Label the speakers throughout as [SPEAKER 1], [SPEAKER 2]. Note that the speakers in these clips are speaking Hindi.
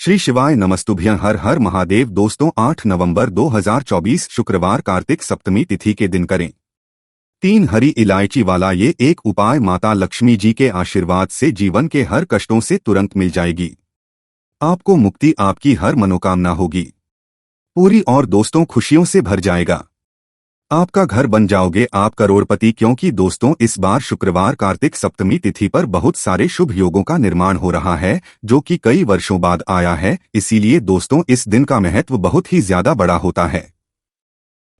[SPEAKER 1] श्री शिवाय नमस्तुभ्यं। हर हर महादेव। दोस्तों 8 नवंबर 2024 शुक्रवार कार्तिक सप्तमी तिथि के दिन करें 3 हरी इलायची वाला ये एक उपाय। माता लक्ष्मी जी के आशीर्वाद से जीवन के हर कष्टों से तुरंत मिल जाएगी। आपको मुक्ति, आपकी हर मनोकामना होगी पूरी और दोस्तों खुशियों से भर जाएगा। आपका घर बन जाओगे आप करोड़पति। क्योंकि दोस्तों इस बार शुक्रवार कार्तिक सप्तमी तिथि पर बहुत सारे शुभ योगों का निर्माण हो रहा है जो कि कई वर्षों बाद आया है। इसीलिए दोस्तों इस दिन का महत्व बहुत ही ज्यादा बड़ा होता है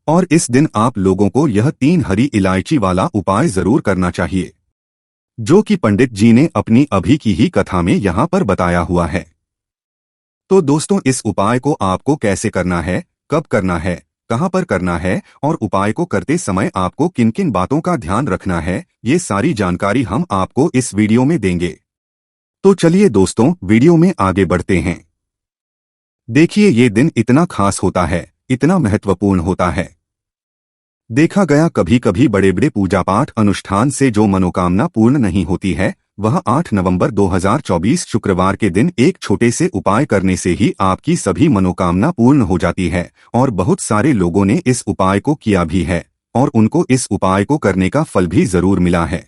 [SPEAKER 1] और इस दिन आप लोगों को यह 3 हरी इलायची वाला उपाय जरूर करना चाहिए जो कि पंडित जी ने अपनी अभी की ही कथा में यहाँ पर बताया हुआ है। तो दोस्तों इस उपाय को आपको कैसे करना है, कब करना है, कहां पर करना है और उपाय को करते समय आपको किन किन बातों का ध्यान रखना है, ये सारी जानकारी हम आपको इस वीडियो में देंगे। तो चलिए दोस्तों वीडियो में आगे बढ़ते हैं। देखिए ये दिन इतना खास होता है, इतना महत्वपूर्ण होता है। देखा गया कभी कभी बड़े बड़े पूजा पाठ अनुष्ठान से जो मनोकामना पूर्ण नहीं होती है, वह 8 नवंबर 2024 शुक्रवार के दिन एक छोटे से उपाय करने से ही आपकी सभी मनोकामना पूर्ण हो जाती है। और बहुत सारे लोगों ने इस उपाय को किया भी है और उनको इस उपाय को करने का फल भी जरूर मिला है।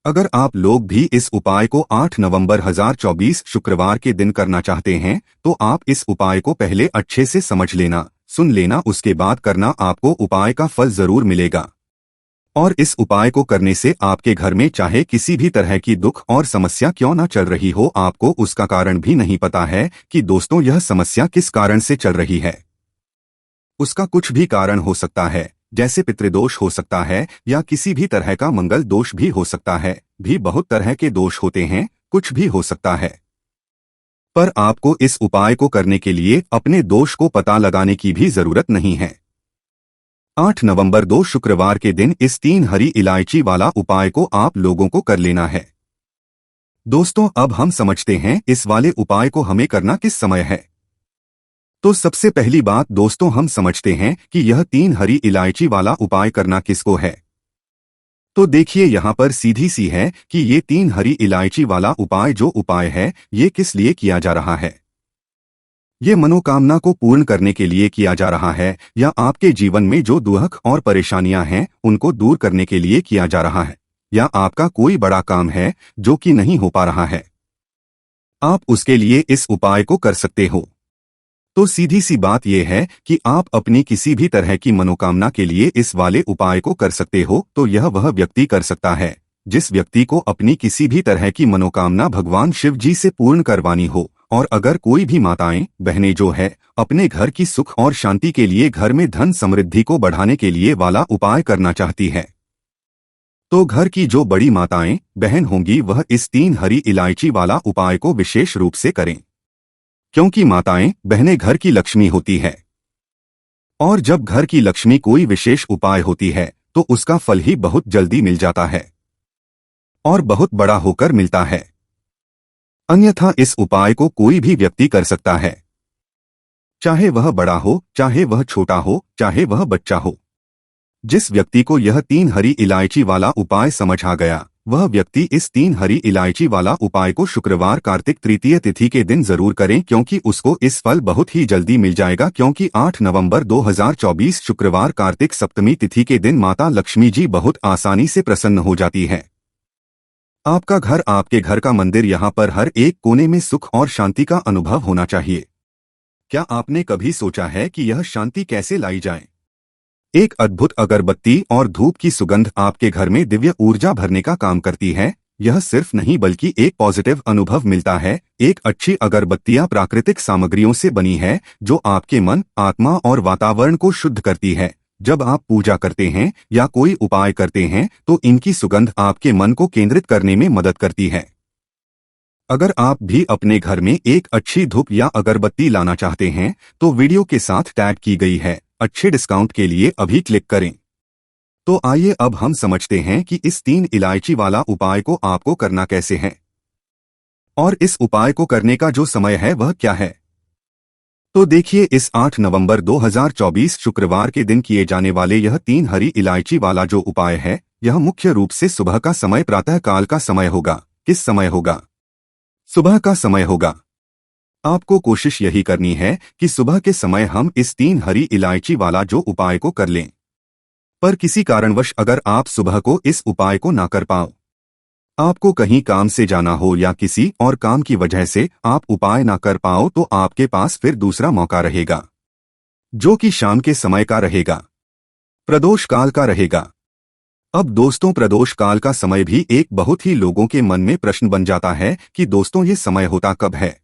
[SPEAKER 1] अगर आप लोग भी इस उपाय को 8 नवंबर 2024 शुक्रवार के दिन करना चाहते हैं तो आप इस उपाय को पहले अच्छे से समझ लेना, सुन लेना, उसके बाद करना। आपको उपाय का फल जरूर मिलेगा और इस उपाय को करने से आपके घर में चाहे किसी भी तरह की दुख और समस्या क्यों न चल रही हो, आपको उसका कारण भी नहीं पता है कि दोस्तों यह समस्या किस कारण से चल रही है। उसका कुछ भी कारण हो सकता है, जैसे पितृदोष हो सकता है या किसी भी तरह का मंगल दोष भी हो सकता है। भी बहुत तरह के दोष होते हैं, कुछ भी हो सकता है। पर आपको इस उपाय को करने के लिए अपने दोष को पता लगाने की भी जरूरत नहीं है। 8 नवंबर 2 शुक्रवार के दिन इस 3 हरी इलायची वाला उपाय को आप लोगों को कर लेना है। दोस्तों अब हम समझते हैं इस वाले उपाय को हमें करना किस समय है। तो सबसे पहली बात दोस्तों हम समझते हैं कि यह 3 हरी इलायची वाला उपाय करना किसको है। तो देखिए यहाँ पर सीधी सी है कि ये 3 हरी इलायची वाला उपाय जो उपाय है ये किस लिए किया जा रहा है। ये मनोकामना को पूर्ण करने के लिए किया जा रहा है या आपके जीवन में जो दुख और परेशानियां हैं उनको दूर करने के लिए किया जा रहा है, या आपका कोई बड़ा काम है जो कि नहीं हो पा रहा है, आप उसके लिए इस उपाय को कर सकते हो। तो सीधी सी बात यह है कि आप अपनी किसी भी तरह की मनोकामना के लिए इस वाले उपाय को कर सकते हो। तो यह वह व्यक्ति कर सकता है जिस व्यक्ति को अपनी किसी भी तरह की मनोकामना भगवान शिव जी से पूर्ण करवानी हो। और अगर कोई भी माताएं बहनें जो है अपने घर की सुख और शांति के लिए, घर में धन समृद्धि को बढ़ाने के लिए वाला उपाय करना चाहती है, तो घर की जो बड़ी माताएं बहन होंगी वह इस 3 हरी इलायची वाला उपाय को विशेष रूप से करें। क्योंकि माताएं बहनें घर की लक्ष्मी होती है और जब घर की लक्ष्मी कोई विशेष उपाय होती है तो उसका फल ही बहुत जल्दी मिल जाता है और बहुत बड़ा होकर मिलता है। अन्यथा इस उपाय को कोई भी व्यक्ति कर सकता है, चाहे वह बड़ा हो, चाहे वह छोटा हो, चाहे वह बच्चा हो। जिस व्यक्ति को यह 3 हरी इलायची वाला उपाय समझ आ गया वह व्यक्ति इस 3 हरी इलायची वाला उपाय को शुक्रवार कार्तिक तृतीय तिथि के दिन जरूर करें, क्योंकि उसको इस फल बहुत ही जल्दी मिल जाएगा। क्योंकि 8 नवंबर 2024 शुक्रवार कार्तिक सप्तमी तिथि के दिन माता लक्ष्मी जी बहुत आसानी से प्रसन्न हो जाती है। आपका घर, आपके घर का मंदिर, यहाँ पर हर एक कोने में सुख और शांति का अनुभव होना चाहिए। क्या आपने कभी सोचा है कि यह शांति कैसे लाई जाए? एक अद्भुत अगरबत्ती और धूप की सुगंध आपके घर में दिव्य ऊर्जा भरने का काम करती है। यह सिर्फ नहीं बल्कि एक पॉजिटिव अनुभव मिलता है। एक अच्छी अगरबत्तियां प्राकृतिक सामग्रियों से बनी है जो आपके मन, आत्मा और वातावरण को शुद्ध करती है। जब आप पूजा करते हैं या कोई उपाय करते हैं तो इनकी सुगंध आपके मन को केंद्रित करने में मदद करती है। अगर आप भी अपने घर में एक अच्छी धूप या अगरबत्ती लाना चाहते हैं तो वीडियो के साथ टैग की गई है अच्छे डिस्काउंट के लिए अभी क्लिक करें। तो आइए अब हम समझते हैं कि इस 3 इलायची वाला उपाय को आपको करना कैसे है और इस उपाय को करने का जो समय है वह क्या है। तो देखिए इस 8 नवंबर 2024 शुक्रवार के दिन किए जाने वाले यह 3 हरी इलायची वाला जो उपाय है यह मुख्य रूप से सुबह का समय, प्रातः काल का समय होगा। किस समय होगा? सुबह का समय होगा। आपको कोशिश यही करनी है कि सुबह के समय हम इस 3 हरी इलायची वाला जो उपाय को कर लें। पर किसी कारणवश अगर आप सुबह को इस उपाय को ना कर पाओ, आपको कहीं काम से जाना हो या किसी और काम की वजह से आप उपाय ना कर पाओ, तो आपके पास फिर दूसरा मौका रहेगा, जो कि शाम के समय का रहेगा, प्रदोष काल का रहेगा। अब दोस्तों, प्रदोष काल का समय भी एक बहुत ही लोगों के मन में प्रश्न बन जाता है कि दोस्तों ये समय होता कब है,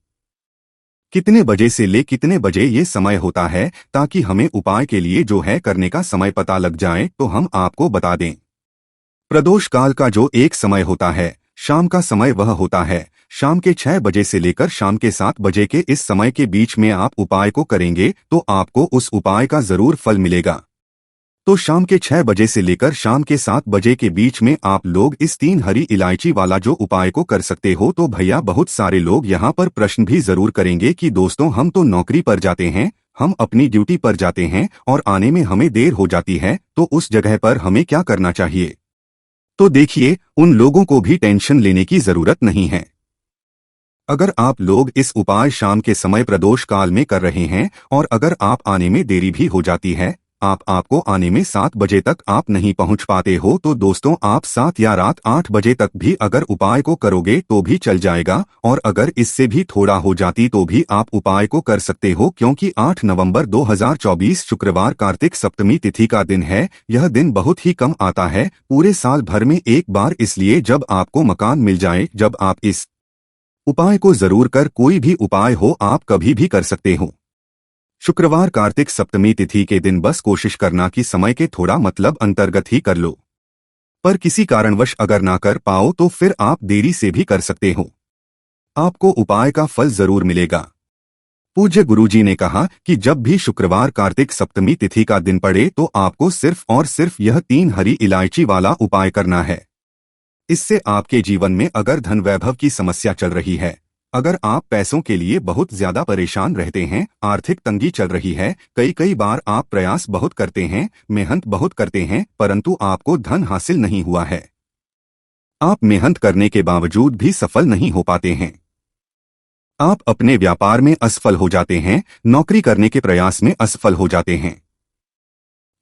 [SPEAKER 1] कितने बजे से ले कितने बजे ये समय होता है, ताकि हमें उपाय के लिए जो है करने का समय पता लग जाए तो हम आपको बता दें। प्रदोष काल का जो एक समय होता है, शाम का समय, वह होता है शाम के 6 बजे से लेकर शाम के 7 बजे के इस समय के बीच में आप उपाय को करेंगे तो आपको उस उपाय का जरूर फल मिलेगा। तो शाम के 6 बजे से लेकर शाम के 7 बजे के बीच में आप लोग इस 3 हरी इलायची वाला जो उपाय को कर सकते हो। तो भैया बहुत सारे लोग यहाँ पर प्रश्न भी जरूर करेंगे कि दोस्तों हम तो नौकरी पर जाते हैं, हम अपनी ड्यूटी पर जाते हैं और आने में हमें देर हो जाती है, तो उस जगह पर हमें क्या करना चाहिए। तो देखिए, उन लोगों को भी टेंशन लेने की जरूरत नहीं है। अगर आप लोग इस उपाय शाम के समय प्रदोष काल में कर रहे हैं और अगर आप आने में देरी भी हो जाती है, आपको आने में 7 बजे तक आप नहीं पहुंच पाते हो, तो दोस्तों आप 7 या रात 8 बजे तक भी अगर उपाय को करोगे तो भी चल जाएगा, और अगर इससे भी थोड़ा हो जाती तो भी आप उपाय को कर सकते हो, क्योंकि 8 नवंबर 2024 शुक्रवार कार्तिक सप्तमी तिथि का दिन है। यह दिन बहुत ही कम आता है पूरे साल भर में एक बार, इसलिए जब आपको मकान मिल जाए, जब आप इस उपाय को जरूर कर, कोई भी उपाय हो आप कभी भी कर सकते हो। शुक्रवार कार्तिक सप्तमी तिथि के दिन बस कोशिश करना कि समय के थोड़ा मतलब अंतर्गत ही कर लो, पर किसी कारणवश अगर ना कर पाओ तो फिर आप देरी से भी कर सकते हो, आपको उपाय का फल जरूर मिलेगा। पूज्य गुरुजी ने कहा कि जब भी शुक्रवार कार्तिक सप्तमी तिथि का दिन पड़े तो आपको सिर्फ और सिर्फ यह 3 हरी इलायची वाला उपाय करना है। इससे आपके जीवन में अगर धन वैभव की समस्या चल रही है, अगर आप पैसों के लिए बहुत ज्यादा परेशान रहते हैं, आर्थिक तंगी चल रही है, कई बार आप प्रयास बहुत करते हैं, मेहनत बहुत करते हैं, परंतु आपको धन हासिल नहीं हुआ है, आप मेहनत करने के बावजूद भी सफल नहीं हो पाते हैं, आप अपने व्यापार में असफल हो जाते हैं, नौकरी करने के प्रयास में असफल हो जाते हैं,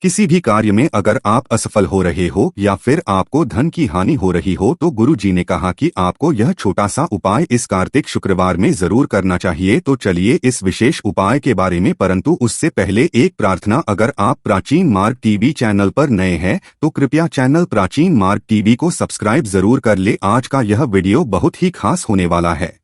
[SPEAKER 1] किसी भी कार्य में अगर आप असफल हो रहे हो या फिर आपको धन की हानि हो रही हो, तो गुरु जी ने कहा कि आपको यह छोटा सा उपाय इस कार्तिक शुक्रवार में जरूर करना चाहिए। तो चलिए इस विशेष उपाय के बारे में, परंतु उससे पहले एक प्रार्थना, अगर आप प्राचीन मार्ग टीवी चैनल पर नए हैं तो कृपया चैनल प्राचीन मार्ग टीवी को सब्सक्राइब जरूर कर ले। आज का यह वीडियो बहुत ही खास होने वाला है,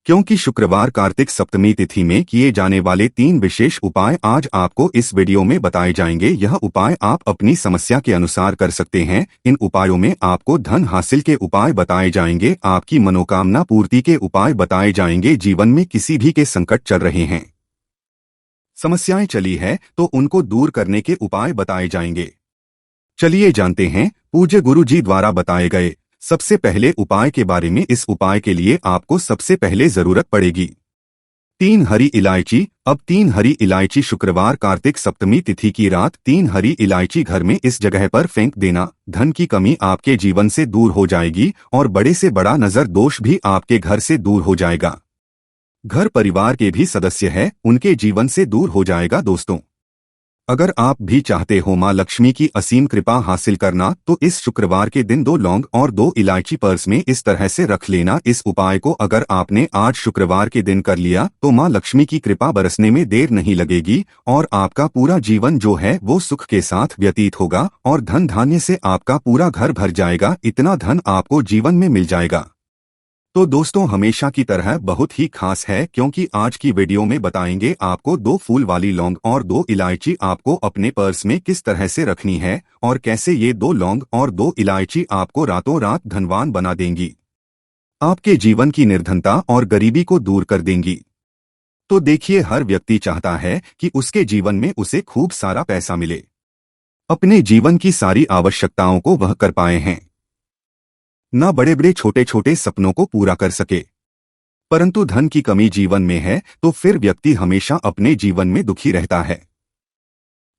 [SPEAKER 1] क्योंकि शुक्रवार कार्तिक सप्तमी तिथि में किए जाने वाले 3 विशेष उपाय आज आपको इस वीडियो में बताए जाएंगे। यह उपाय आप अपनी समस्या के अनुसार कर सकते हैं। इन उपायों में आपको धन हासिल के उपाय बताए जाएंगे, आपकी मनोकामना पूर्ति के उपाय बताए जाएंगे, जीवन में किसी भी के संकट चल रहे हैं, समस्याएं चली है तो उनको दूर करने के उपाय बताए जाएंगे। चलिए जानते हैं पूज्य गुरु जी द्वारा बताए गए सबसे पहले उपाय के बारे में। इस उपाय के लिए आपको सबसे पहले जरूरत पड़ेगी 3 हरी इलायची। अब 3 हरी इलायची शुक्रवार कार्तिक सप्तमी तिथि की रात 3 हरी इलायची घर में इस जगह पर फेंक देना। धन की कमी आपके जीवन से दूर हो जाएगी और बड़े से बड़ा नजर दोष भी आपके घर से दूर हो जाएगा। घर परिवार के भी सदस्य हैं, उनके जीवन से दूर हो जाएगा। दोस्तों, अगर आप भी चाहते हो मां लक्ष्मी की असीम कृपा हासिल करना, तो इस शुक्रवार के दिन 2 लौंग और 2 इलायची पर्स में इस तरह से रख लेना। इस उपाय को अगर आपने आज शुक्रवार के दिन कर लिया तो मां लक्ष्मी की कृपा बरसने में देर नहीं लगेगी और आपका पूरा जीवन जो है वो सुख के साथ व्यतीत होगा और धन धान्य से आपका पूरा घर भर जाएगा। इतना धन आपको जीवन में मिल जाएगा। तो दोस्तों, हमेशा की तरह बहुत ही खास है, क्योंकि आज की वीडियो में बताएंगे आपको 2 फूल वाली लौंग और 2 इलायची आपको अपने पर्स में किस तरह से रखनी है और कैसे ये 2 लौंग और 2 इलायची आपको रातों रात धनवान बना देंगी, आपके जीवन की निर्धनता और गरीबी को दूर कर देंगी। तो देखिए, हर व्यक्ति चाहता है कि उसके जीवन में उसे खूब सारा पैसा मिले, अपने जीवन की सारी आवश्यकताओं को वह कर पाए हैं, न बड़े बड़े छोटे छोटे सपनों को पूरा कर सके। परंतु धन की कमी जीवन में है तो फिर व्यक्ति हमेशा अपने जीवन में दुखी रहता है,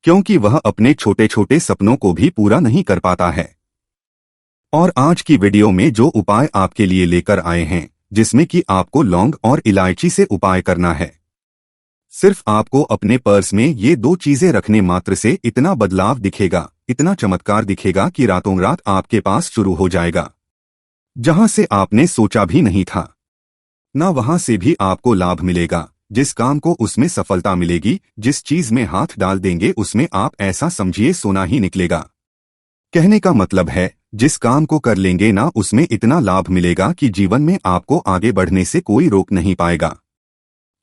[SPEAKER 1] क्योंकि वह अपने छोटे छोटे सपनों को भी पूरा नहीं कर पाता है। और आज की वीडियो में जो उपाय आपके लिए लेकर आए हैं जिसमें कि आपको लौंग और इलायची से उपाय करना है। सिर्फ आपको अपने पर्स में ये दो चीजें रखने मात्र से इतना बदलाव दिखेगा, इतना चमत्कार दिखेगा कि रातों रात आपके पास शुरू हो जाएगा। जहां से आपने सोचा भी नहीं था, ना वहां से भी आपको लाभ मिलेगा। जिस काम को उसमें सफलता मिलेगी, जिस चीज में हाथ डाल देंगे उसमें आप ऐसा समझिए सोना ही निकलेगा। कहने का मतलब है, जिस काम को कर लेंगे ना उसमें इतना लाभ मिलेगा कि जीवन में आपको आगे बढ़ने से कोई रोक नहीं पाएगा।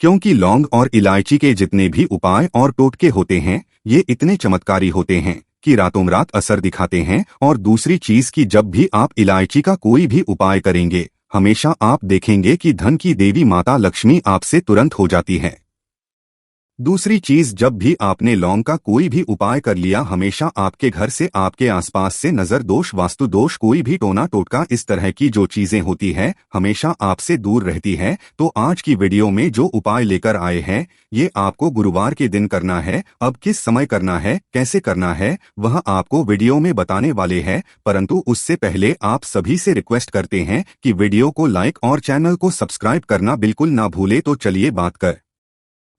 [SPEAKER 1] क्योंकि लौंग और इलायची के जितने भी उपाय और टोटके होते हैं, ये इतने चमत्कारी होते हैं कि रातों रात असर दिखाते हैं। और दूसरी चीज कि जब भी आप इलायची का कोई भी उपाय करेंगे, हमेशा आप देखेंगे कि धन की देवी माता लक्ष्मी आपसे तुरंत हो जाती है। दूसरी चीज, जब भी आपने लौंग का कोई भी उपाय कर लिया, हमेशा आपके घर से, आपके आसपास से नजर दोष, वास्तु दोष, कोई भी टोना टोटका, इस तरह की जो चीजें होती है, हमेशा आपसे दूर रहती है। तो आज की वीडियो में जो उपाय लेकर आए हैं, ये आपको गुरुवार के दिन करना है। अब किस समय करना है, कैसे करना है, वह आपको वीडियो में बताने वाले हैं। परंतु उससे पहले आप सभी से रिक्वेस्ट करते हैं कि वीडियो को लाइक और चैनल को सब्सक्राइब करना बिल्कुल ना भूले। तो चलिए बात कर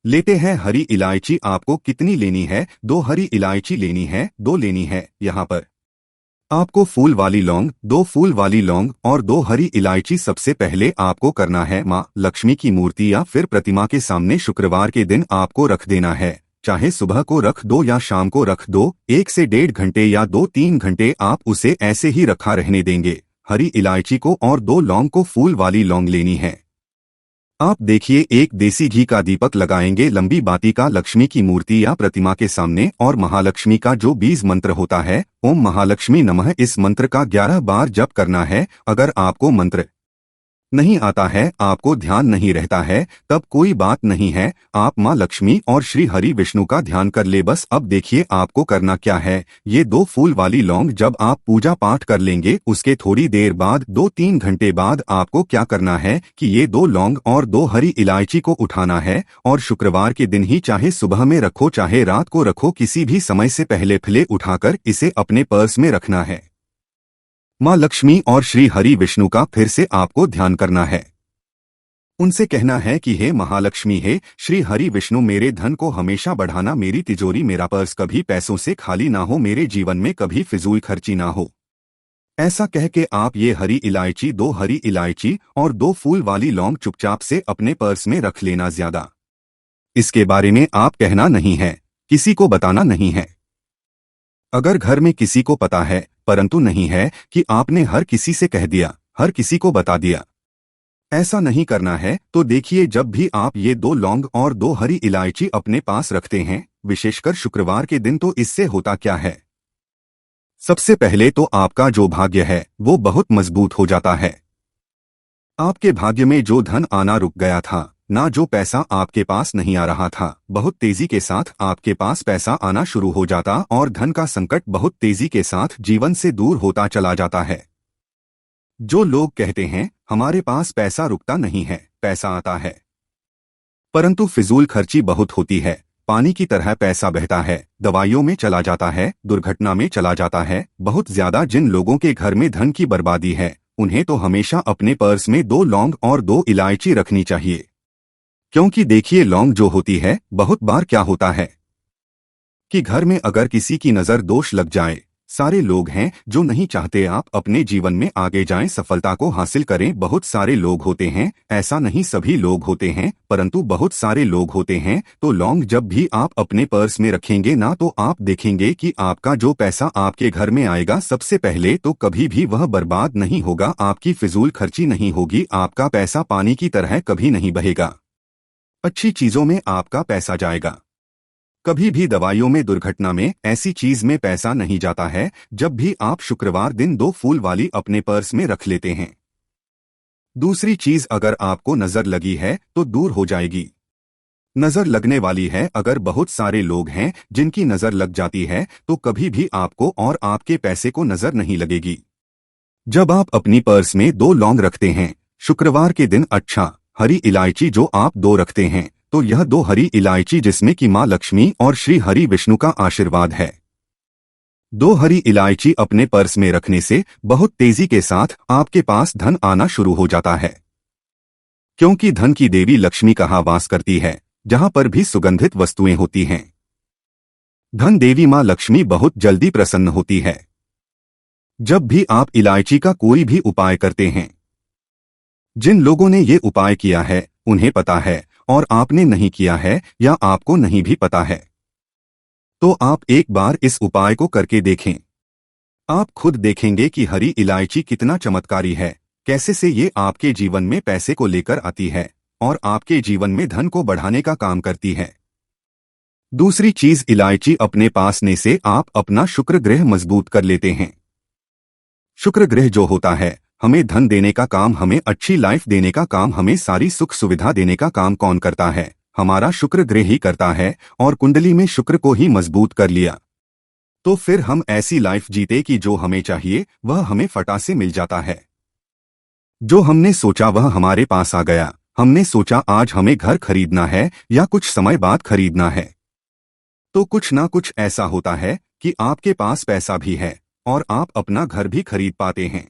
[SPEAKER 1] लेते हैं। हरी इलायची आपको कितनी लेनी है? 2 हरी इलायची लेनी है, 2 लेनी है। यहाँ पर आपको फूल वाली लौंग, 2 फूल वाली लौंग और 2 हरी इलायची। सबसे पहले आपको करना है, माँ लक्ष्मी की मूर्ति या फिर प्रतिमा के सामने शुक्रवार के दिन आपको रख देना है। चाहे सुबह को रख दो या शाम को रख दो, 1 से 1.5 घंटे या 2-3 घंटे आप उसे ऐसे ही रखा रहने देंगे। हरी इलायची को और 2 लौंग को, फूल वाली लौंग लेनी है। आप देखिए, एक देसी घी का दीपक लगाएंगे लंबी बाती का लक्ष्मी की मूर्ति या प्रतिमा के सामने, और महालक्ष्मी का जो बीज मंत्र होता है, ओम महालक्ष्मी नमः, इस मंत्र का 11 बार जप करना है। अगर आपको मंत्र नहीं आता है, आपको ध्यान नहीं रहता है, तब कोई बात नहीं है, आप माँ लक्ष्मी और श्री हरि विष्णु का ध्यान कर ले बस। अब देखिए आपको करना क्या है। ये 2 फूल वाली लौंग जब आप पूजा पाठ कर लेंगे, उसके थोड़ी देर बाद, 2-3 घंटे बाद, आपको क्या करना है कि ये 2 लौंग और 2 हरी इलायची को उठाना है और शुक्रवार के दिन ही, चाहे सुबह में रखो चाहे रात को रखो, किसी भी समय से पहले फिले उठाकर इसे अपने पर्स में रखना है। माँ लक्ष्मी और श्री हरि विष्णु का फिर से आपको ध्यान करना है। उनसे कहना है कि हे महालक्ष्मी, हे श्री हरि विष्णु, मेरे धन को हमेशा बढ़ाना, मेरी तिजोरी, मेरा पर्स कभी पैसों से खाली ना हो, मेरे जीवन में कभी फिजूल खर्ची ना हो। ऐसा कह के आप ये हरी इलायची, 2 हरी इलायची और 2 फूल वाली लौंग चुपचाप से अपने पर्स में रख लेना। ज्यादा इसके बारे में आप कहना नहीं है, किसी को बताना नहीं है। अगर घर में किसी को पता है, परंतु नहीं है कि आपने हर किसी से कह दिया, हर किसी को बता दिया, ऐसा नहीं करना है। तो देखिए, जब भी आप ये 2 लौंग और 2 हरी इलायची अपने पास रखते हैं, विशेषकर शुक्रवार के दिन, तो इससे होता क्या है? सबसे पहले तो आपका जो भाग्य है वो बहुत मजबूत हो जाता है। आपके भाग्य में जो धन आना रुक गया था, ना जो पैसा आपके पास नहीं आ रहा था, बहुत तेजी के साथ आपके पास पैसा आना शुरू हो जाता और धन का संकट बहुत तेजी के साथ जीवन से दूर होता चला जाता है। जो लोग कहते हैं हमारे पास पैसा रुकता नहीं है, पैसा आता है, परंतु फिजूल खर्ची बहुत होती है, पानी की तरह पैसा बहता है, दवाइयों में चला जाता है, दुर्घटना में चला जाता है, बहुत ज्यादा। जिन लोगों के घर में धन की बर्बादी है, उन्हें तो हमेशा अपने पर्स में 2 लौंग और 2 इलायची रखनी चाहिए। क्योंकि देखिए, लौंग जो होती है, बहुत बार क्या होता है कि घर में अगर किसी की नजर दोष लग जाए, सारे लोग हैं जो नहीं चाहते आप अपने जीवन में आगे जाएं, सफलता को हासिल करें। बहुत सारे लोग होते हैं, ऐसा नहीं सभी लोग होते हैं, परंतु बहुत सारे लोग होते हैं। तो लौंग जब भी आप अपने पर्स में रखेंगे ना, तो आप देखेंगे कि आपका जो पैसा आपके घर में आएगा, सबसे पहले तो कभी भी वह बर्बाद नहीं होगा, आपकी फिजूल खर्ची नहीं होगी, आपका पैसा पानी की तरह कभी नहीं बहेगा, अच्छी चीजों में आपका पैसा जाएगा। कभी भी दवाइयों में, दुर्घटना में, ऐसी चीज में पैसा नहीं जाता है, जब भी आप शुक्रवार दिन 2 फूल वाली अपने पर्स में रख लेते हैं। दूसरी चीज, अगर आपको नजर लगी है तो दूर हो जाएगी। नजर लगने वाली है, अगर बहुत सारे लोग हैं जिनकी नजर लग जाती है, तो कभी भी आपको और आपके पैसे को नजर नहीं लगेगी। जब आप अपनी पर्स में 2 लौंग रखते हैं शुक्रवार के दिन, अच्छा हरी इलायची जो आप 2 रखते हैं, तो यह 2 हरी इलायची जिसमें कि माँ लक्ष्मी और श्री हरि विष्णु का आशीर्वाद है। 2 हरी इलायची अपने पर्स में रखने से बहुत तेजी के साथ आपके पास धन आना शुरू हो जाता है। क्योंकि धन की देवी लक्ष्मी कहाँ वास करती है, जहां पर भी सुगंधित वस्तुएं होती हैं। धन देवी मां लक्ष्मी बहुत जल्दी प्रसन्न होती है। जब भी आप इलायची का कोई भी उपाय करते हैं, जिन लोगों ने ये उपाय किया है उन्हें पता है, और आपने नहीं किया है या आपको नहीं भी पता है, तो आप एक बार इस उपाय को करके देखें। आप खुद देखेंगे कि हरी इलायची कितना चमत्कारी है, कैसे से ये आपके जीवन में पैसे को लेकर आती है और आपके जीवन में धन को बढ़ाने का काम करती है। दूसरी चीज, इलायची अपने पास ने से आप अपना शुक्र ग्रह मजबूत कर लेते हैं। शुक्र ग्रह जो होता है, हमें धन देने का काम, हमें अच्छी लाइफ देने का काम, हमें सारी सुख सुविधा देने का काम कौन करता है? हमारा शुक्र ग्रह ही करता है। और कुंडली में शुक्र को ही मजबूत कर लिया तो फिर हम ऐसी लाइफ जीते कि जो हमें चाहिए वह हमें फटाक से मिल जाता है। जो हमने सोचा वह हमारे पास आ गया। हमने सोचा आज हमें घर खरीदना है या कुछ समय बाद खरीदना है, तो कुछ ना कुछ ऐसा होता है कि आपके पास पैसा भी है और आप अपना घर भी खरीद पाते हैं,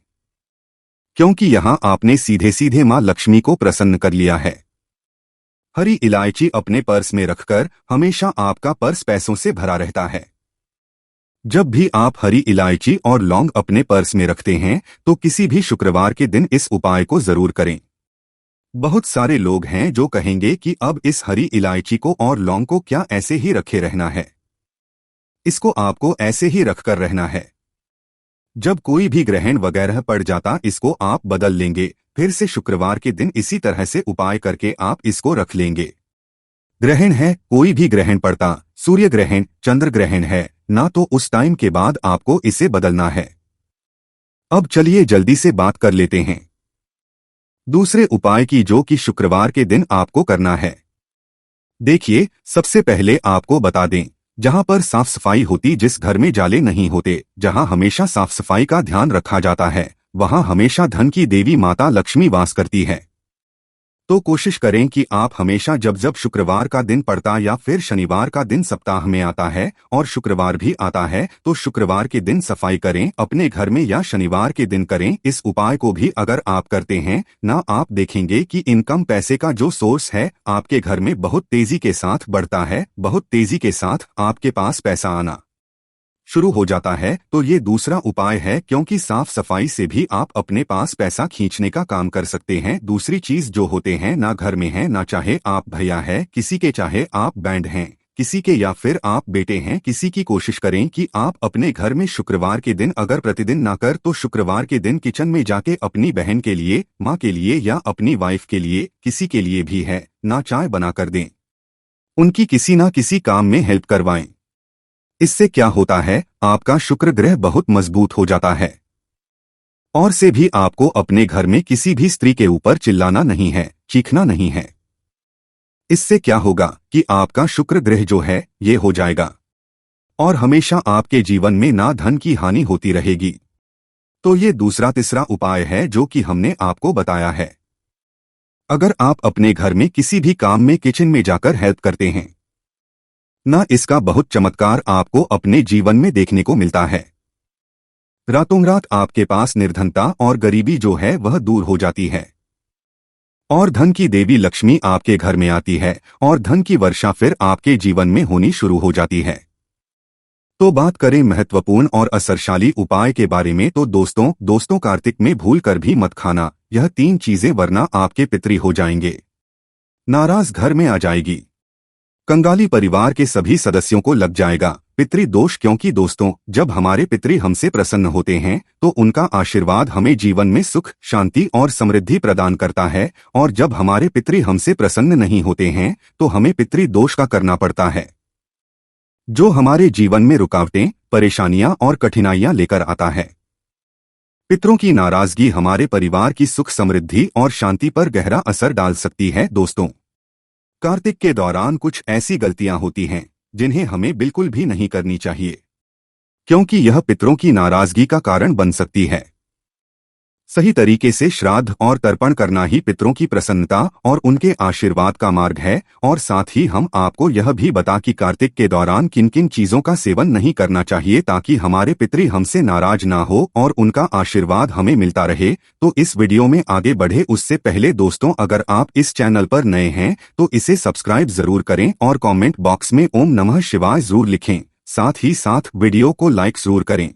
[SPEAKER 1] क्योंकि यहां आपने सीधे सीधे मां लक्ष्मी को प्रसन्न कर लिया है। हरी इलायची अपने पर्स में रखकर हमेशा आपका पर्स पैसों से भरा रहता है। जब भी आप हरी इलायची और लौंग अपने पर्स में रखते हैं तो किसी भी शुक्रवार के दिन इस उपाय को जरूर करें। बहुत सारे लोग हैं जो कहेंगे कि अब इस हरी इलायची को और लौंग को क्या ऐसे ही रखे रहना है, इसको आपको ऐसे ही रखकर रहना है। जब कोई भी ग्रहण वगैरह पड़ जाता इसको आप बदल लेंगे, फिर से शुक्रवार के दिन इसी तरह से उपाय करके आप इसको रख लेंगे। ग्रहण है, कोई भी ग्रहण पड़ता, सूर्य ग्रहण, चंद्र ग्रहण है ना, तो उस टाइम के बाद आपको इसे बदलना है। अब चलिए जल्दी से बात कर लेते हैं दूसरे उपाय की, जो कि शुक्रवार के दिन आपको करना है। देखिए, सबसे पहले आपको बता दें, जहां पर साफ सफाई होती, जिस घर में जाले नहीं होते, जहां हमेशा साफ सफाई का ध्यान रखा जाता है, वहां हमेशा धन की देवी माता लक्ष्मी वास करती है। तो कोशिश करें कि आप हमेशा जब जब शुक्रवार का दिन पड़ता या फिर शनिवार का दिन सप्ताह में आता है और शुक्रवार भी आता है, तो शुक्रवार के दिन सफाई करें अपने घर में या शनिवार के दिन करें। इस उपाय को भी अगर आप करते हैं ना, आप देखेंगे कि इनकम, पैसे का जो सोर्स है आपके घर में बहुत तेजी के साथ बढ़ता है, बहुत तेजी के साथ आपके पास पैसा आना शुरू हो जाता है। तो ये दूसरा उपाय है, क्योंकि साफ सफाई से भी आप अपने पास पैसा खींचने का काम कर सकते हैं। दूसरी चीज जो होते हैं ना, घर में है ना, चाहे आप भैया है किसी के, चाहे आप बैंड हैं किसी के, या फिर आप बेटे हैं किसी की, कोशिश करें कि आप अपने घर में शुक्रवार के दिन, अगर प्रतिदिन ना कर तो शुक्रवार के दिन किचन में जाके अपनी बहन के लिए, माँ के लिए या अपनी वाइफ के लिए, किसी के लिए भी है ना, चाय बना कर दें, उनकी किसी ना किसी काम में हेल्प करवाएं। इससे क्या होता है, आपका शुक्र ग्रह बहुत मजबूत हो जाता है। और से भी आपको अपने घर में किसी भी स्त्री के ऊपर चिल्लाना नहीं है, चीखना नहीं है। इससे क्या होगा कि आपका शुक्र ग्रह जो है ये हो जाएगा और हमेशा आपके जीवन में ना धन की हानि होती रहेगी। तो ये दूसरा तीसरा उपाय है जो कि हमने आपको बताया है। अगर आप अपने घर में किसी भी काम में किचन में जाकर हेल्प करते हैं ना, इसका बहुत चमत्कार आपको अपने जीवन में देखने को मिलता है। रातों रात आपके पास निर्धनता और गरीबी जो है वह दूर हो जाती है और धन की देवी लक्ष्मी आपके घर में आती है और धन की वर्षा फिर आपके जीवन में होनी शुरू हो जाती है। तो बात करें महत्वपूर्ण और असरशाली उपाय के बारे में, तो दोस्तों कार्तिक में भूल कर भी मत खाना यह 3 चीजें, वरना आपके पितरी हो जाएंगे, नाराज घर में आ जाएगी, कंगाली परिवार के सभी सदस्यों को लग जाएगा पितृ दोष। क्योंकि दोस्तों, जब हमारे पितृ हमसे प्रसन्न होते हैं तो उनका आशीर्वाद हमें जीवन में सुख, शांति और समृद्धि प्रदान करता है, और जब हमारे पितृ हमसे प्रसन्न नहीं होते हैं तो हमें पितृ दोष का करना पड़ता है, जो हमारे जीवन में रुकावटें, परेशानियां और कठिनाइयां लेकर आता है। पितरों की नाराजगी हमारे परिवार की सुख, समृद्धि और शांति पर गहरा असर डाल सकती है। दोस्तों, कार्तिक के दौरान कुछ ऐसी गलतियां होती हैं जिन्हें हमें बिल्कुल भी नहीं करनी चाहिए, क्योंकि यह पितरों की नाराजगी का कारण बन सकती है। सही तरीके से श्राद्ध और तर्पण करना ही पितरों की प्रसन्नता और उनके आशीर्वाद का मार्ग है। और साथ ही हम आपको यह भी बता कि कार्तिक के दौरान किन किन चीजों का सेवन नहीं करना चाहिए ताकि हमारे पितृ हमसे नाराज ना हो और उनका आशीर्वाद हमें मिलता रहे। तो इस वीडियो में आगे बढ़े उससे पहले दोस्तों, अगर आप इस चैनल पर नए हैं तो इसे सब्सक्राइब जरूर करें और कॉमेंट बॉक्स में ओम नमः शिवाय जरूर लिखें। साथ ही साथ वीडियो को लाइक जरूर करें।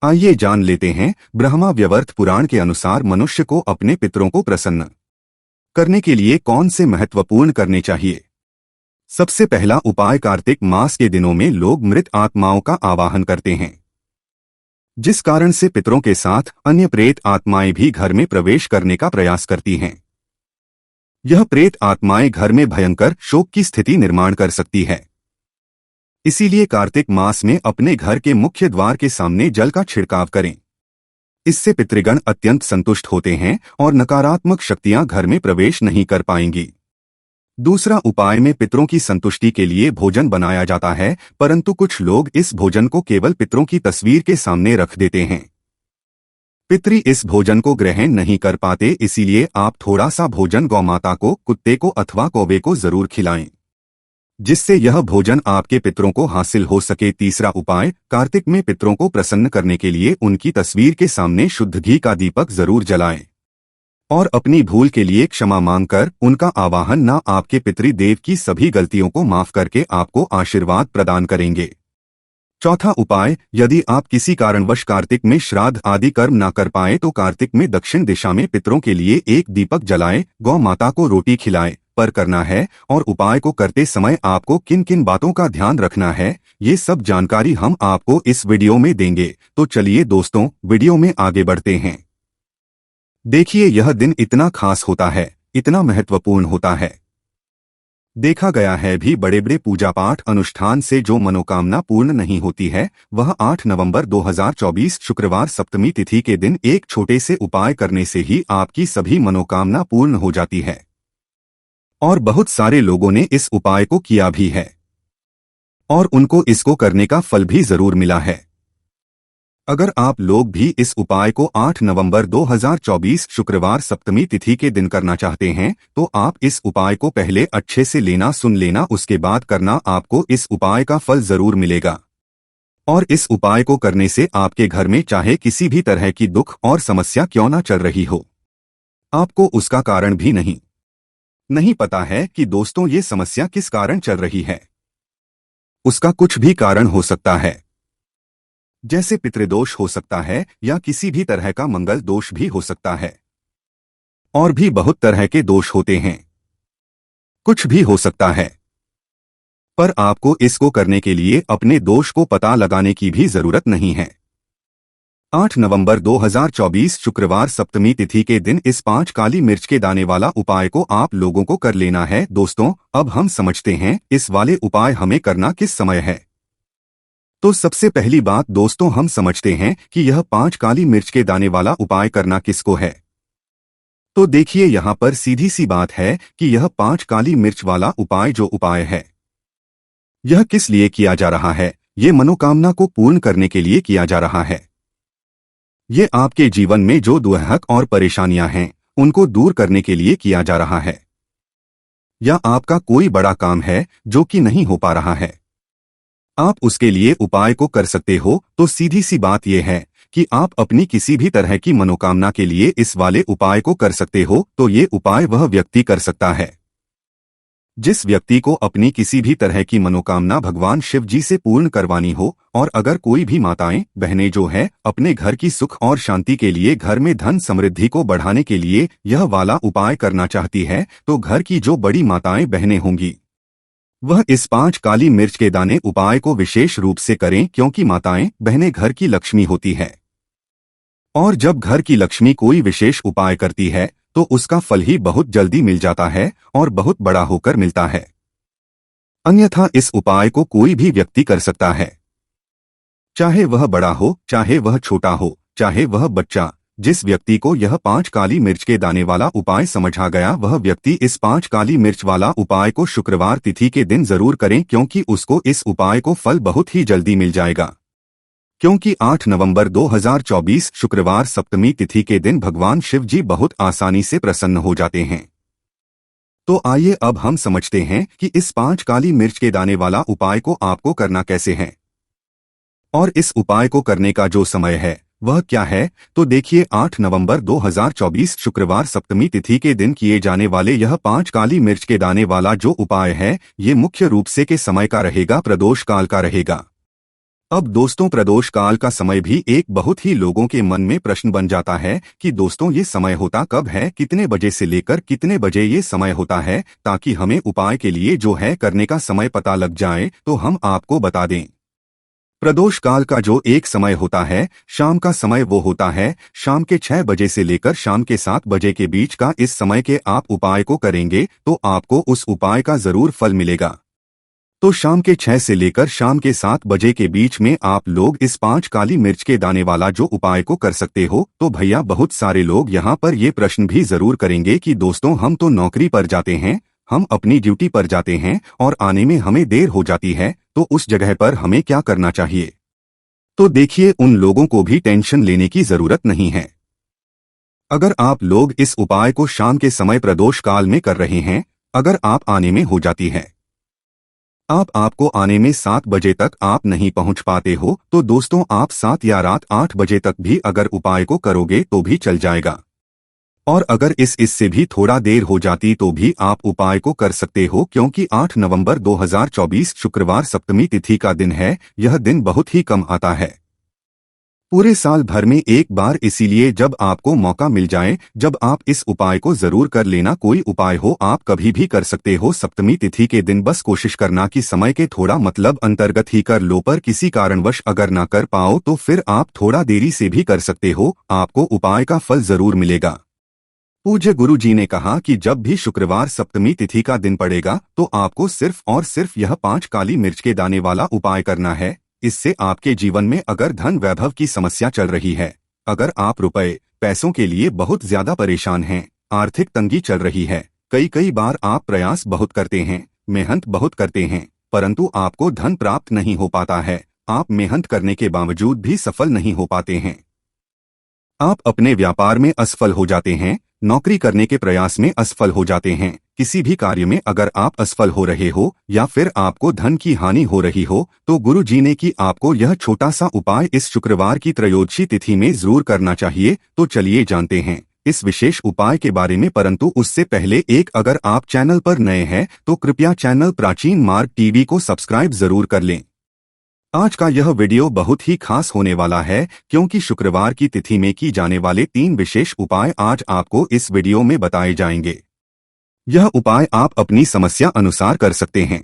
[SPEAKER 1] आइए जान लेते हैं ब्रह्मा व्यवर्थ पुराण के अनुसार मनुष्य को अपने पितरों को प्रसन्न करने के लिए कौन से महत्वपूर्ण करने चाहिए। सबसे पहला उपाय, कार्तिक मास के दिनों में लोग मृत आत्माओं का आवाहन करते हैं, जिस कारण से पितरों के साथ अन्य प्रेत आत्माएं भी घर में प्रवेश करने का प्रयास करती हैं। यह प्रेत आत्माएं घर में भयंकर शोक की स्थिति निर्माण कर सकती है। इसीलिए कार्तिक मास में अपने घर के मुख्य द्वार के सामने जल का छिड़काव करें। इससे पितृगण अत्यंत संतुष्ट होते हैं और नकारात्मक शक्तियां घर में प्रवेश नहीं कर पाएंगी। दूसरा उपाय में पितरों की संतुष्टि के लिए भोजन बनाया जाता है, परंतु कुछ लोग इस भोजन को केवल पितरों की तस्वीर के सामने रख देते हैं। पितृ इस भोजन को ग्रहण नहीं कर पाते, इसीलिए आप थोड़ा सा भोजन गौमाता को, कुत्ते को अथवा कौवे को जरूर खिलाएं, जिससे यह भोजन आपके पितरों को हासिल हो सके। तीसरा उपाय, कार्तिक में पितरों को प्रसन्न करने के लिए उनकी तस्वीर के सामने शुद्ध घी का दीपक जरूर जलाएं और अपनी भूल के लिए क्षमा मांगकर उनका आवाहन न आपके पितृदेव की सभी गलतियों को माफ करके आपको आशीर्वाद प्रदान करेंगे। चौथा उपाय, यदि आप किसी कारणवश कार्तिक में श्राद्ध आदि कर्म न कर पाए तो कार्तिक में दक्षिण दिशा में पितरों के लिए एक दीपक जलाएं, गौ माता को रोटी खिलाएं पर करना है। और उपाय को करते समय आपको किन किन बातों का ध्यान रखना है, ये सब जानकारी हम आपको इस वीडियो में देंगे। तो चलिए दोस्तों, वीडियो में आगे बढ़ते हैं। देखिए, यह दिन इतना खास होता है, इतना महत्वपूर्ण होता है। देखा गया है भी बड़े बड़े पूजा पाठ अनुष्ठान से जो मनोकामना पूर्ण नहीं होती है, वह 8 नवंबर 2024 शुक्रवार सप्तमी तिथि के दिन एक छोटे से उपाय करने से ही आपकी सभी मनोकामना पूर्ण हो जाती है। और बहुत सारे लोगों ने इस उपाय को किया भी है और उनको इसको करने का फल भी जरूर मिला है। अगर आप लोग भी इस उपाय को 8 नवंबर 2024 शुक्रवार सप्तमी तिथि के दिन करना चाहते हैं तो आप इस उपाय को पहले अच्छे से सुन लेना, उसके बाद करना, आपको इस उपाय का फल जरूर मिलेगा। और इस उपाय को करने से आपके घर में चाहे किसी भी तरह की दुख और समस्या क्यों ना चल रही हो, आपको उसका कारण भी नहीं पता है कि दोस्तों ये समस्या किस कारण चल रही है। उसका कुछ भी कारण हो सकता है, जैसे पितृदोष हो सकता है या किसी भी तरह का मंगल दोष भी हो सकता है, और भी बहुत तरह के दोष होते हैं, कुछ भी हो सकता है। पर आपको इसको करने के लिए अपने दोष को पता लगाने की भी जरूरत नहीं है। 8 नवंबर 2024 शुक्रवार सप्तमी तिथि के दिन इस 5 काली मिर्च के दाने वाला उपाय को आप लोगों को कर लेना है। दोस्तों, अब हम समझते हैं इस वाले उपाय हमें करना किस समय है। तो सबसे पहली बात दोस्तों, हम समझते हैं कि यह 5 काली मिर्च के दाने वाला उपाय करना किसको है। तो देखिए, यहाँ पर सीधी सी बात है कि यह 5 काली मिर्च वाला उपाय जो उपाय है, यह किस लिए किया जा रहा है। ये मनोकामना को पूर्ण करने के लिए किया जा रहा है। ये आपके जीवन में जो दुहक और परेशानियां हैं उनको दूर करने के लिए किया जा रहा है, या आपका कोई बड़ा काम है जो कि नहीं हो पा रहा है, आप उसके लिए उपाय को कर सकते हो। तो सीधी सी बात यह है कि आप अपनी किसी भी तरह की मनोकामना के लिए इस वाले उपाय को कर सकते हो। तो ये उपाय वह व्यक्ति कर सकता है जिस व्यक्ति को अपनी किसी भी तरह की मनोकामना भगवान शिव जी से पूर्ण करवानी हो। और अगर कोई भी माताएं बहनें जो है अपने घर की सुख और शांति के लिए, घर में धन समृद्धि को बढ़ाने के लिए यह वाला उपाय करना चाहती है, तो घर की जो बड़ी माताएं बहनें होंगी वह इस 5 काली मिर्च के दाने उपाय को विशेष रूप से करें, क्योंकि माताएं बहनें घर की लक्ष्मी होती है। और जब घर की लक्ष्मी कोई विशेष उपाय करती है तो उसका फल ही बहुत जल्दी मिल जाता है और बहुत बड़ा होकर मिलता है। अन्यथा इस उपाय को कोई भी व्यक्ति कर सकता है, चाहे वह बड़ा हो, चाहे वह छोटा हो, चाहे वह बच्चा। जिस व्यक्ति को यह 5 काली मिर्च के दाने वाला उपाय समझ आ गया, वह व्यक्ति इस 5 काली मिर्च वाला उपाय को शुक्रवार तिथि के दिन जरूर करें, क्योंकि उसको इस उपाय को फल बहुत ही जल्दी मिल जाएगा। क्योंकि 8 नवंबर 2024 शुक्रवार सप्तमी तिथि के दिन भगवान शिव जी बहुत आसानी से प्रसन्न हो जाते हैं। तो आइए अब हम समझते हैं कि इस 5 काली मिर्च के दाने वाला उपाय को आपको करना कैसे है और इस उपाय को करने का जो समय है वह क्या है। तो देखिए, 8 नवंबर 2024 शुक्रवार सप्तमी तिथि के दिन किए जाने वाले यह 5 काली मिर्च के दाने वाला जो उपाय है, ये मुख्य रूप से के समय का रहेगा, प्रदोष काल का रहेगा। अब दोस्तों, प्रदोष काल का समय भी एक बहुत ही लोगों के मन में प्रश्न बन जाता है कि दोस्तों ये समय होता कब है, कितने बजे से लेकर कितने बजे ये समय होता है, ताकि हमें उपाय के लिए जो है करने का समय पता लग जाए तो हम आपको बता दें। प्रदोष काल का जो एक समय होता है, शाम का समय, वो होता है शाम के 6 बजे से लेकर शाम के 7 बजे के बीच का। इस समय के आप उपाय को करेंगे तो आपको उस उपाय का जरूर फल मिलेगा। तो शाम के 6 से लेकर शाम के 7 बजे के बीच में आप लोग इस 5 काली मिर्च के दाने वाला जो उपाय को कर सकते हो। तो भैया, बहुत सारे लोग यहाँ पर ये प्रश्न भी जरूर करेंगे कि दोस्तों हम तो नौकरी पर जाते हैं, हम अपनी ड्यूटी पर जाते हैं और आने में हमें देर हो जाती है, तो उस जगह पर हमें क्या करना चाहिए। तो देखिए, उन लोगों को भी टेंशन लेने की जरूरत नहीं है। अगर आप लोग इस उपाय को शाम के समय प्रदोष काल में कर रहे हैं, अगर आप आने में हो जाती है, आपको आने में 7 बजे तक आप नहीं पहुंच पाते हो, तो दोस्तों आप 7 या रात 8 बजे तक भी अगर उपाय को करोगे तो भी चल जाएगा। और अगर इससे भी थोड़ा देर हो जाती तो भी आप उपाय को कर सकते हो, क्योंकि 8 नवंबर 2024 शुक्रवार सप्तमी तिथि का दिन है। यह दिन बहुत ही कम आता है पूरे साल भर में एक बार, इसीलिए जब आपको मौका मिल जाए, जब आप इस उपाय को जरूर कर लेना। कोई उपाय हो आप कभी भी कर सकते हो सप्तमी तिथि के दिन। बस कोशिश करना कि समय के थोड़ा मतलब अंतर्गत ही कर लो, पर किसी कारणवश अगर ना कर पाओ तो फिर आप थोड़ा देरी से भी कर सकते हो, आपको उपाय का फल जरूर मिलेगा। पूज्य गुरु जी ने कहा कि जब भी शुक्रवार सप्तमी तिथि का दिन पड़ेगा तो आपको सिर्फ और सिर्फ यह 5 काली मिर्च के दाने वाला उपाय करना है। इससे आपके जीवन में अगर धन वैभव की समस्या चल रही है, अगर आप रुपए पैसों के लिए बहुत ज्यादा परेशान हैं, आर्थिक तंगी चल रही है, कई बार आप प्रयास बहुत करते हैं, मेहनत बहुत करते हैं, परंतु आपको धन प्राप्त नहीं हो पाता है, आप मेहनत करने के बावजूद भी सफल नहीं हो पाते हैं, आप अपने व्यापार में असफल हो जाते हैं, नौकरी करने के प्रयास में असफल हो जाते हैं, किसी भी कार्य में अगर आप असफल हो रहे हो या फिर आपको धन की हानि हो रही हो, तो गुरु जी ने कि आपको यह छोटा सा उपाय इस शुक्रवार की त्रयोदशी तिथि में जरूर करना चाहिए। तो चलिए जानते हैं इस विशेष उपाय के बारे में, परंतु उससे पहले अगर आप चैनल पर नए हैं तो कृपया चैनल प्राचीन मार्ग टीवी को सब्सक्राइब जरूर कर लें। आज का यह वीडियो बहुत ही खास होने वाला है, क्योंकि शुक्रवार की तिथि में की जाने वाले 3 विशेष उपाय आज आपको इस वीडियो में बताए जाएंगे। यह उपाय आप अपनी समस्या अनुसार कर सकते हैं।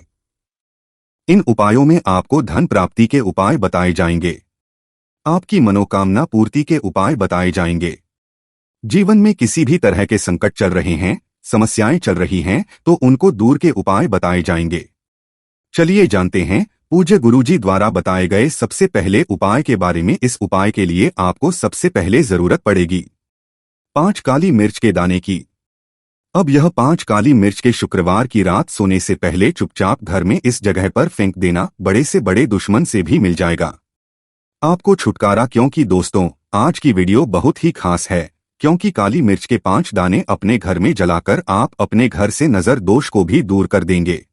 [SPEAKER 1] इन उपायों में आपको धन प्राप्ति के उपाय बताए जाएंगे, आपकी मनोकामना पूर्ति के उपाय बताए जाएंगे। जीवन में किसी भी तरह के संकट चल रहे हैं, समस्याएं चल रही हैं, तो उनको दूर के उपाय बताए जाएंगे। चलिए जानते हैं पूज्य गुरुजी द्वारा बताए गए सबसे पहले उपाय के बारे में। इस उपाय के लिए आपको सबसे पहले जरूरत पड़ेगी 5 काली मिर्च के दाने की। अब यह 5 काली मिर्च के शुक्रवार की रात सोने से पहले चुपचाप घर में इस जगह पर फेंक देना, बड़े से बड़े दुश्मन से भी मिल जाएगा आपको छुटकारा। क्योंकि दोस्तों आज की वीडियो बहुत ही खास है, क्योंकि काली मिर्च के 5 दाने अपने घर में जलाकर आप अपने घर से नजर दोष को भी दूर कर देंगे।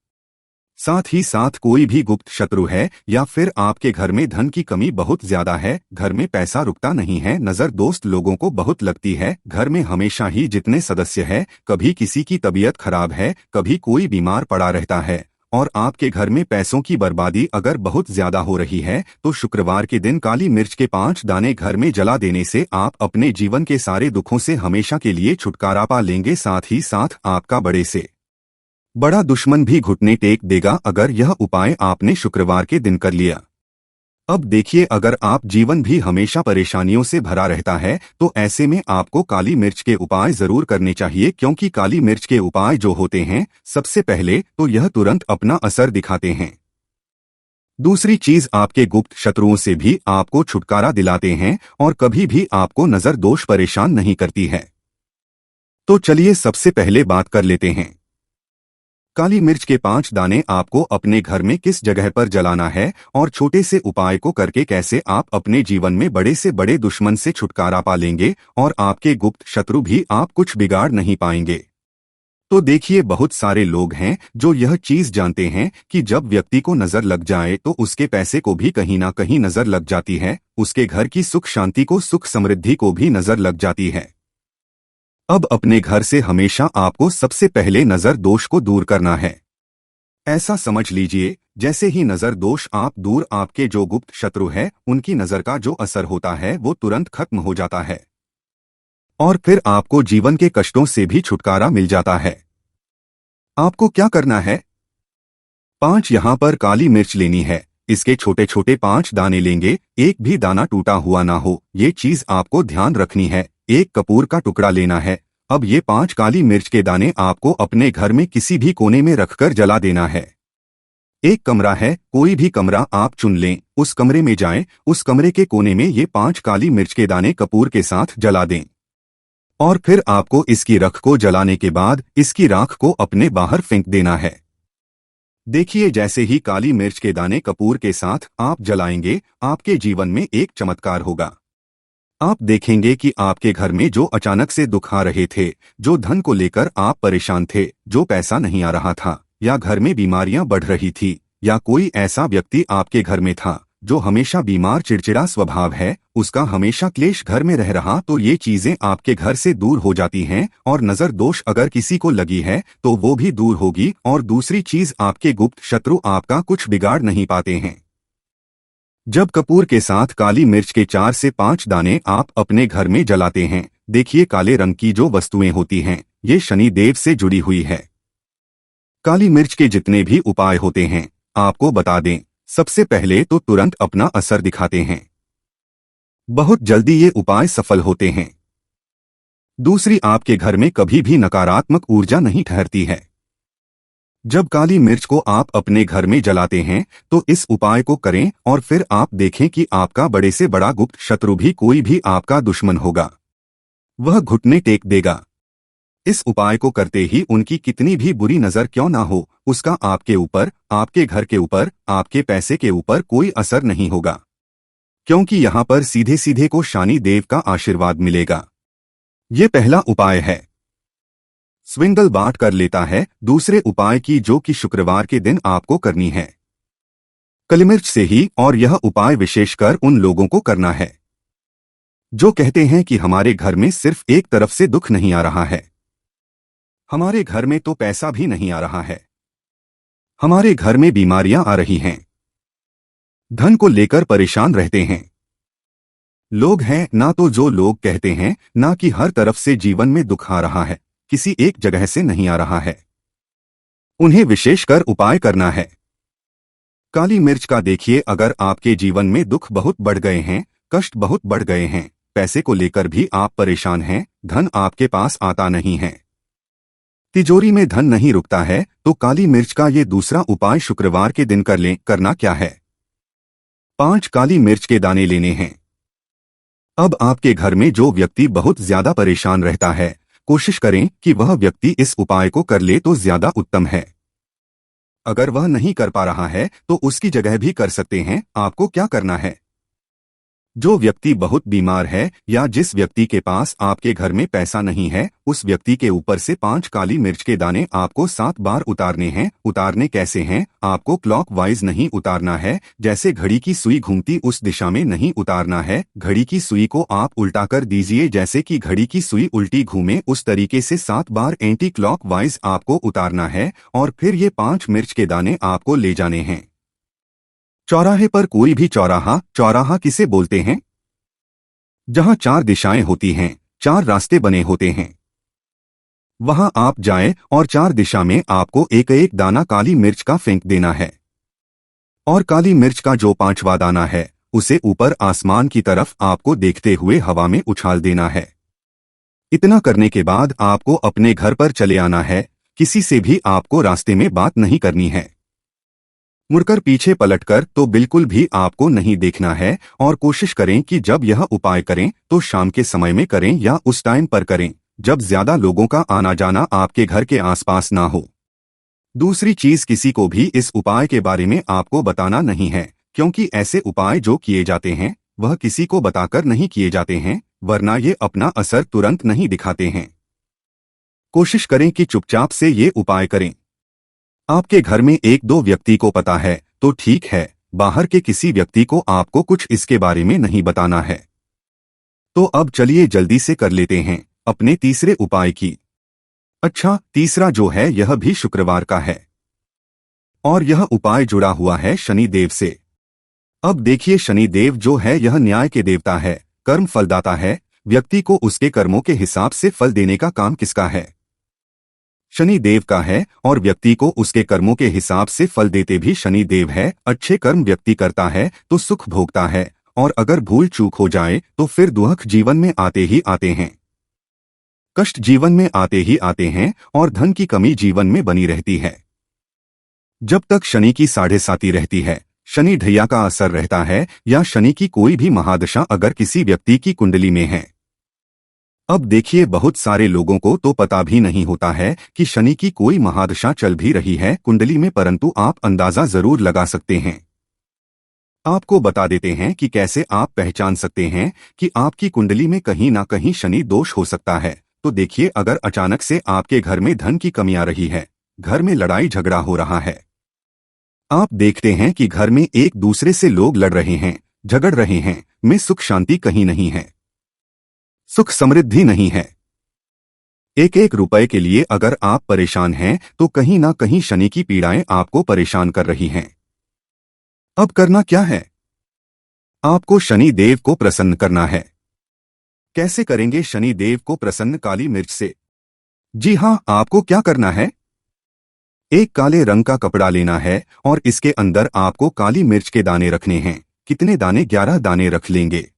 [SPEAKER 1] साथ ही साथ कोई भी गुप्त शत्रु है या फिर आपके घर में धन की कमी बहुत ज्यादा है, घर में पैसा रुकता नहीं है, नजर दोस्त लोगों को बहुत लगती है, घर में हमेशा ही जितने सदस्य है, कभी किसी की तबीयत खराब है, कभी कोई बीमार पड़ा रहता है, और आपके घर में पैसों की बर्बादी अगर बहुत ज्यादा हो रही है, तो शुक्रवार के दिन काली मिर्च के 5 दाने घर में जला देने से आप अपने जीवन के सारे दुखों से हमेशा के लिए छुटकारा पा लेंगे। साथ ही साथ आपका बड़े से बड़ा दुश्मन भी घुटने टेक देगा अगर यह उपाय आपने शुक्रवार के दिन कर लिया। अब देखिए, अगर आप जीवन भी हमेशा परेशानियों से भरा रहता है, तो ऐसे में आपको काली मिर्च के उपाय जरूर करने चाहिए, क्योंकि काली मिर्च के उपाय जो होते हैं, सबसे पहले तो यह तुरंत अपना असर दिखाते हैं। दूसरी चीज, आपके गुप्त शत्रुओं से भी आपको छुटकारा दिलाते हैं और कभी भी आपको नजर दोष परेशान नहीं करती है। तो चलिए सबसे पहले बात कर लेते हैं काली मिर्च के 5 दाने आपको अपने घर में किस जगह पर जलाना है और छोटे से उपाय को करके कैसे आप अपने जीवन में बड़े से बड़े दुश्मन से छुटकारा पा लेंगे और आपके गुप्त शत्रु भी आप कुछ बिगाड़ नहीं पाएंगे। तो देखिए, बहुत सारे लोग हैं जो यह चीज जानते हैं कि जब व्यक्ति को नजर लग जाए तो उसके पैसे को भी कहीं ना कहीं नजर लग जाती है, उसके घर की सुख शांति को, सुख समृद्धि को भी नजर लग जाती है। अब अपने घर से हमेशा आपको सबसे पहले नजर दोष को दूर करना है। ऐसा समझ लीजिए जैसे ही नजर दोष आप दूर, आपके जो गुप्त शत्रु है उनकी नजर का जो असर होता है वो तुरंत खत्म हो जाता है और फिर आपको जीवन के कष्टों से भी छुटकारा मिल जाता है। आपको क्या करना है? 5 यहां पर काली मिर्च लेनी है। इसके छोटे छोटे 5 दाने लेंगे, एक भी दाना टूटा हुआ ना हो, ये चीज आपको ध्यान रखनी है। एक कपूर का टुकड़ा लेना है। अब ये 5 काली मिर्च के दाने आपको अपने घर में किसी भी कोने में रखकर जला देना है। एक कमरा है, कोई भी कमरा आप चुन लें, उस कमरे में जाएं, उस कमरे के कोने में ये 5 काली मिर्च के दाने कपूर के साथ जला दें और फिर आपको इसकी राख को जलाने के बाद इसकी राख को अपने बाहर फेंक देना है। देखिए, जैसे ही काली मिर्च के दाने कपूर के साथ आप जलाएंगे, आपके जीवन में एक चमत्कार होगा। आप देखेंगे कि आपके घर में जो अचानक से दुख आ रहे थे, जो धन को लेकर आप परेशान थे, जो पैसा नहीं आ रहा था, या घर में बीमारियां बढ़ रही थी, या कोई ऐसा व्यक्ति आपके घर में था जो हमेशा बीमार, चिड़चिड़ा स्वभाव है, उसका हमेशा क्लेश घर में रह रहा, तो ये चीजें आपके घर से दूर हो जाती हैं और नजर दोष अगर किसी को लगी है तो वो भी दूर होगी। और दूसरी चीज, आपके गुप्त शत्रु आपका कुछ बिगाड़ नहीं पाते हैं। जब कपूर के साथ काली मिर्च के 4 से 5 दाने आप अपने घर में जलाते हैं, देखिए काले रंग की जो वस्तुएं होती हैं ये शनि देव से जुड़ी हुई है। काली मिर्च के जितने भी उपाय होते हैं आपको बता दें, सबसे पहले तो तुरंत अपना असर दिखाते हैं, बहुत जल्दी ये उपाय सफल होते हैं। दूसरी, आपके घर में कभी भी नकारात्मक ऊर्जा नहीं ठहरती है। जब काली मिर्च को आप अपने घर में जलाते हैं तो इस उपाय को करें और फिर आप देखें कि आपका बड़े से बड़ा गुप्त शत्रु भी, कोई भी आपका दुश्मन होगा, वह घुटने टेक देगा। इस उपाय को करते ही उनकी कितनी भी बुरी नजर क्यों ना हो, उसका आपके ऊपर, आपके घर के ऊपर, आपके पैसे के ऊपर कोई असर नहीं होगा, क्योंकि यहां पर सीधे सीधे को शनि देव का आशीर्वाद मिलेगा। ये पहला उपाय है। स्विंगल बांट कर लेता है दूसरे उपाय की, जो कि शुक्रवार के दिन आपको करनी है काली मिर्च से ही, और यह उपाय विशेषकर उन लोगों को करना है जो कहते हैं कि हमारे घर में सिर्फ एक तरफ से दुख नहीं आ रहा है, हमारे घर में तो पैसा भी नहीं आ रहा है, हमारे घर में बीमारियां आ रही हैं, धन को लेकर परेशान रहते हैं। लोग हैं ना तो जो लोग कहते हैं ना कि हर तरफ से जीवन में दुख आ रहा है, किसी एक जगह से नहीं आ रहा है, उन्हें विशेषकर उपाय करना है काली मिर्च का। देखिए, अगर आपके जीवन में दुख बहुत बढ़ गए हैं, कष्ट बहुत बढ़ गए हैं, पैसे को लेकर भी आप परेशान हैं, धन आपके पास आता नहीं है, तिजोरी में धन नहीं रुकता है, तो काली मिर्च का ये दूसरा उपाय शुक्रवार के दिन कर लें। करना क्या है? 5 काली मिर्च के दाने लेने हैं। अब आपके घर में जो व्यक्ति बहुत ज्यादा परेशान रहता है, कोशिश करें कि वह व्यक्ति इस उपाय को कर ले तो ज्यादा उत्तम है। अगर वह नहीं कर पा रहा है तो उसकी जगह भी कर सकते हैं। आपको क्या करना है? जो व्यक्ति बहुत बीमार है या जिस व्यक्ति के पास आपके घर में पैसा नहीं है, उस व्यक्ति के ऊपर से 5 काली मिर्च के दाने आपको 7 बार उतारने हैं। उतारने कैसे हैं? आपको क्लॉकवाइज नहीं उतारना है, जैसे घड़ी की सुई घूमती उस दिशा में नहीं उतारना है। घड़ी की सुई को आप उल्टा कर दीजिए, जैसे कि घड़ी की सुई उल्टी घूमे उस तरीके से 7 बार एंटी क्लॉकवाइज आपको उतारना है और फिर ये 5 मिर्च के दाने आपको ले जाने हैं चौराहे पर। कोई भी चौराहा, चौराहा किसे बोलते हैं? जहां 4 दिशाएं होती हैं, 4 रास्ते बने होते हैं, वहां आप जाएं और 4 दिशा में आपको एक एक दाना काली मिर्च का फेंक देना है और काली मिर्च का जो 5वां दाना है उसे ऊपर आसमान की तरफ आपको देखते हुए हवा में उछाल देना है। इतना करने के बाद आपको अपने घर पर चले आना है। किसी से भी आपको रास्ते में बात नहीं करनी है, मुड़कर पीछे पलटकर तो बिल्कुल भी आपको नहीं देखना है और कोशिश करें कि जब यह उपाय करें तो शाम के समय में करें या उस टाइम पर करें जब ज्यादा लोगों का आना जाना आपके घर के आसपास ना हो। दूसरी चीज, किसी को भी इस उपाय के बारे में आपको बताना नहीं है, क्योंकि ऐसे उपाय जो किए जाते हैं वह किसी को बताकर नहीं किए जाते हैं, वरना ये अपना असर तुरंत नहीं दिखाते हैं। कोशिश करें कि चुपचाप से ये उपाय करें। आपके घर में एक दो व्यक्ति को पता है तो ठीक है, बाहर के किसी व्यक्ति को आपको कुछ इसके बारे में नहीं बताना है। तो अब चलिए जल्दी से कर लेते हैं अपने तीसरे उपाय की। अच्छा, तीसरा जो है यह भी शुक्रवार का है और यह उपाय जुड़ा हुआ है शनि देव से। अब देखिए, शनि देव जो है यह न्याय के देवता है, कर्म फलदाता है। व्यक्ति को उसके कर्मों के हिसाब से फल देने का काम किसका है? शनि देव का है, और व्यक्ति को उसके कर्मों के हिसाब से फल देते भी शनि देव है। अच्छे कर्म व्यक्ति करता है तो सुख भोगता है, और अगर भूल चूक हो जाए तो फिर दुख जीवन में आते ही आते हैं, कष्ट जीवन में आते ही आते हैं, और धन की कमी जीवन में बनी रहती है। जब तक शनि की 7.5 रहती है, शनि ढैया का असर रहता है, या शनि की कोई भी महादशा अगर किसी व्यक्ति की कुंडली में है। अब देखिए, बहुत सारे लोगों को तो पता भी नहीं होता है कि शनि की कोई महादशा चल भी रही है कुंडली में, परंतु आप अंदाजा जरूर लगा सकते हैं। आपको बता देते हैं कि कैसे आप पहचान सकते हैं कि आपकी कुंडली में कहीं ना कहीं शनि दोष हो सकता है। तो देखिए, अगर अचानक से आपके घर में धन की कमी आ रही है, घर में लड़ाई झगड़ा हो रहा है, आप देखते हैं कि घर में एक दूसरे से लोग लड़ रहे हैं, झगड़ रहे हैं, में सुख शांति कहीं नहीं है, सुख समृद्धि नहीं है। एक एक रुपए के लिए अगर आप परेशान हैं तो कहीं ना कहीं शनि की पीड़ाएं आपको परेशान कर रही हैं। अब करना क्या है? आपको शनि देव को प्रसन्न करना है। कैसे करेंगे शनि देव को प्रसन्न? काली मिर्च से। जी हां, आपको क्या करना है? एक काले रंग का कपड़ा लेना है और इसके अंदर आपको काली मिर्च के दाने रखने हैं। कितने दाने? 11 दाने रख लेंगे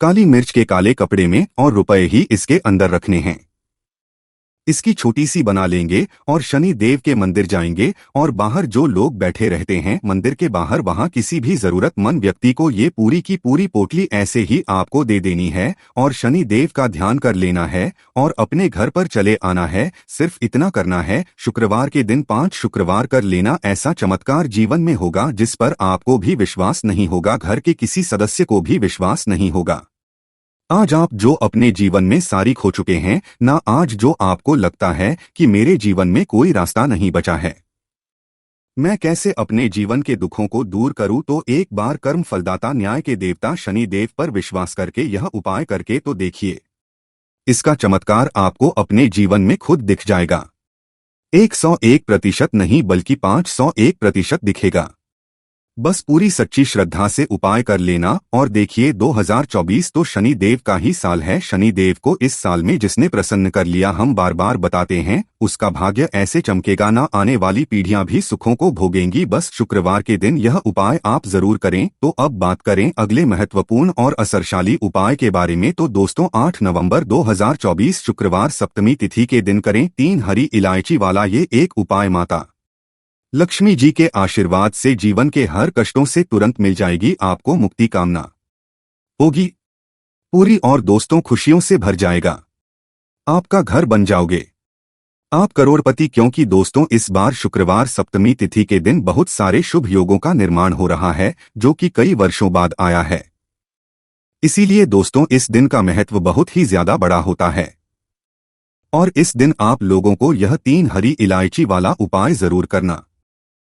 [SPEAKER 1] काली मिर्च के काले कपड़े में, और रुपए ही इसके अंदर रखने हैं। इसकी छोटी सी बना लेंगे और शनि देव के मंदिर जाएंगे, और बाहर जो लोग बैठे रहते हैं मंदिर के बाहर, वहां किसी भी जरूरतमंद व्यक्ति को ये पूरी की पूरी पोटली ऐसे ही आपको दे देनी है, और शनि देव का ध्यान कर लेना है और अपने घर पर चले आना है। सिर्फ इतना करना है। शुक्रवार के दिन 5 शुक्रवार कर लेना। ऐसा चमत्कार जीवन में होगा जिस पर आपको भी विश्वास नहीं होगा, घर के किसी सदस्य को भी विश्वास नहीं होगा। आज आप जो अपने जीवन में सारी खो चुके हैं ना, आज जो आपको लगता है कि मेरे जीवन में कोई रास्ता नहीं बचा है, मैं कैसे अपने जीवन के दुखों को दूर करूं, तो एक बार कर्म फलदाता न्याय के देवता शनि देव पर विश्वास करके यह उपाय करके तो देखिए। इसका चमत्कार आपको अपने जीवन में खुद दिख जाएगा। 101% नहीं बल्कि 501% दिखेगा। बस पूरी सच्ची श्रद्धा से उपाय कर लेना, और देखिए 2024 तो शनि देव का ही साल है। शनि देव को इस साल में जिसने प्रसन्न कर लिया, हम बार बार बताते हैं, उसका भाग्य ऐसे चमकेगा ना, आने वाली पीढ़ियां भी सुखों को भोगेंगी। बस शुक्रवार के दिन यह उपाय आप जरूर करें। तो अब बात करें अगले महत्वपूर्ण और असरशाली उपाय के बारे में। तो दोस्तों, 8 नवंबर 2024 शुक्रवार सप्तमी तिथि के दिन करें 3 हरी इलायची वाला ये एक उपाय। माता लक्ष्मी जी के आशीर्वाद से जीवन के हर कष्टों से तुरंत मिल जाएगी आपको मुक्ति। कामना होगी पूरी, और दोस्तों खुशियों से भर जाएगा। आपका घर बन जाओगे आप करोड़पति, क्योंकि दोस्तों इस बार शुक्रवार सप्तमी तिथि के दिन बहुत सारे शुभ योगों का निर्माण हो रहा है, जो कि कई वर्षों बाद आया है। इसीलिए दोस्तों इस दिन का महत्व बहुत ही ज्यादा बड़ा होता है, और इस दिन आप लोगों को यह 3 हरी इलायची वाला उपाय जरूर करना।